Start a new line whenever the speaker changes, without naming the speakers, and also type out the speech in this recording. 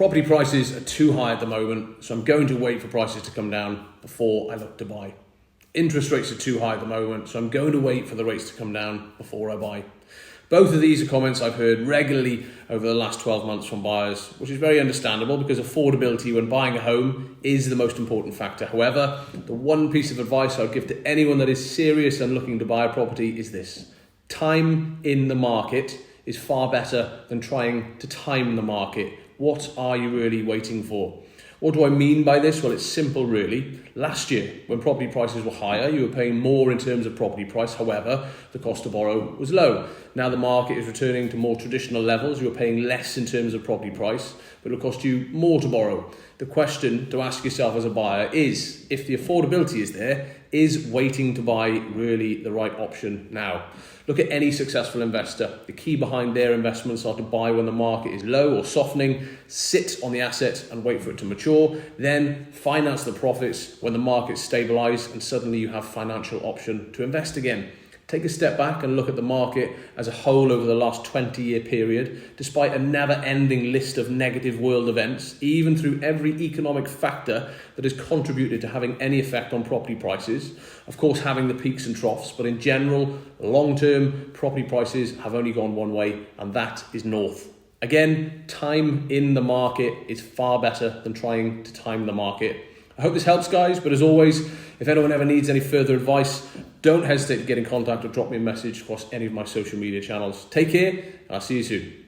Property prices are too high at the moment, so I'm going to wait for prices to come down before I look to buy. Interest rates are too high at the moment, so I'm going to wait for the rates to come down before I buy. Both of these are comments I've heard regularly over the last 12 months from buyers, which is very understandable because affordability when buying a home is the most important factor. However, the one piece of advice I'd give to anyone that is serious and looking to buy a property is this: time in the market is far better than trying to time the market. What are you really waiting for? What do I mean by this? Well, it's simple really. Last year, when property prices were higher, you were paying more in terms of property price. However, the cost to borrow was low. Now the market is returning to more traditional levels. You're paying less in terms of property price, but it'll cost you more to borrow. The question to ask yourself as a buyer is, if the affordability is there, is waiting to buy really the right option now? Look at any successful investor. The key behind their investments are to buy when the market is low or softening, sit on the asset and wait for it to mature, then finance the profits when the market's stabilised and suddenly you have financial option to invest again. Take a step back and look at the market as a whole over the last 20-year period. Despite a never-ending list of negative world events, even through every economic factor that has contributed to having any effect on property prices, of course having the peaks and troughs, but in general, long-term property prices have only gone one way, and that is north. Again, time in the market is far better than trying to time the market. I hope this helps, guys, but as always, if anyone ever needs any further advice, don't hesitate to get in contact or drop me a message across any of my social media channels. Take care, and I'll see you soon.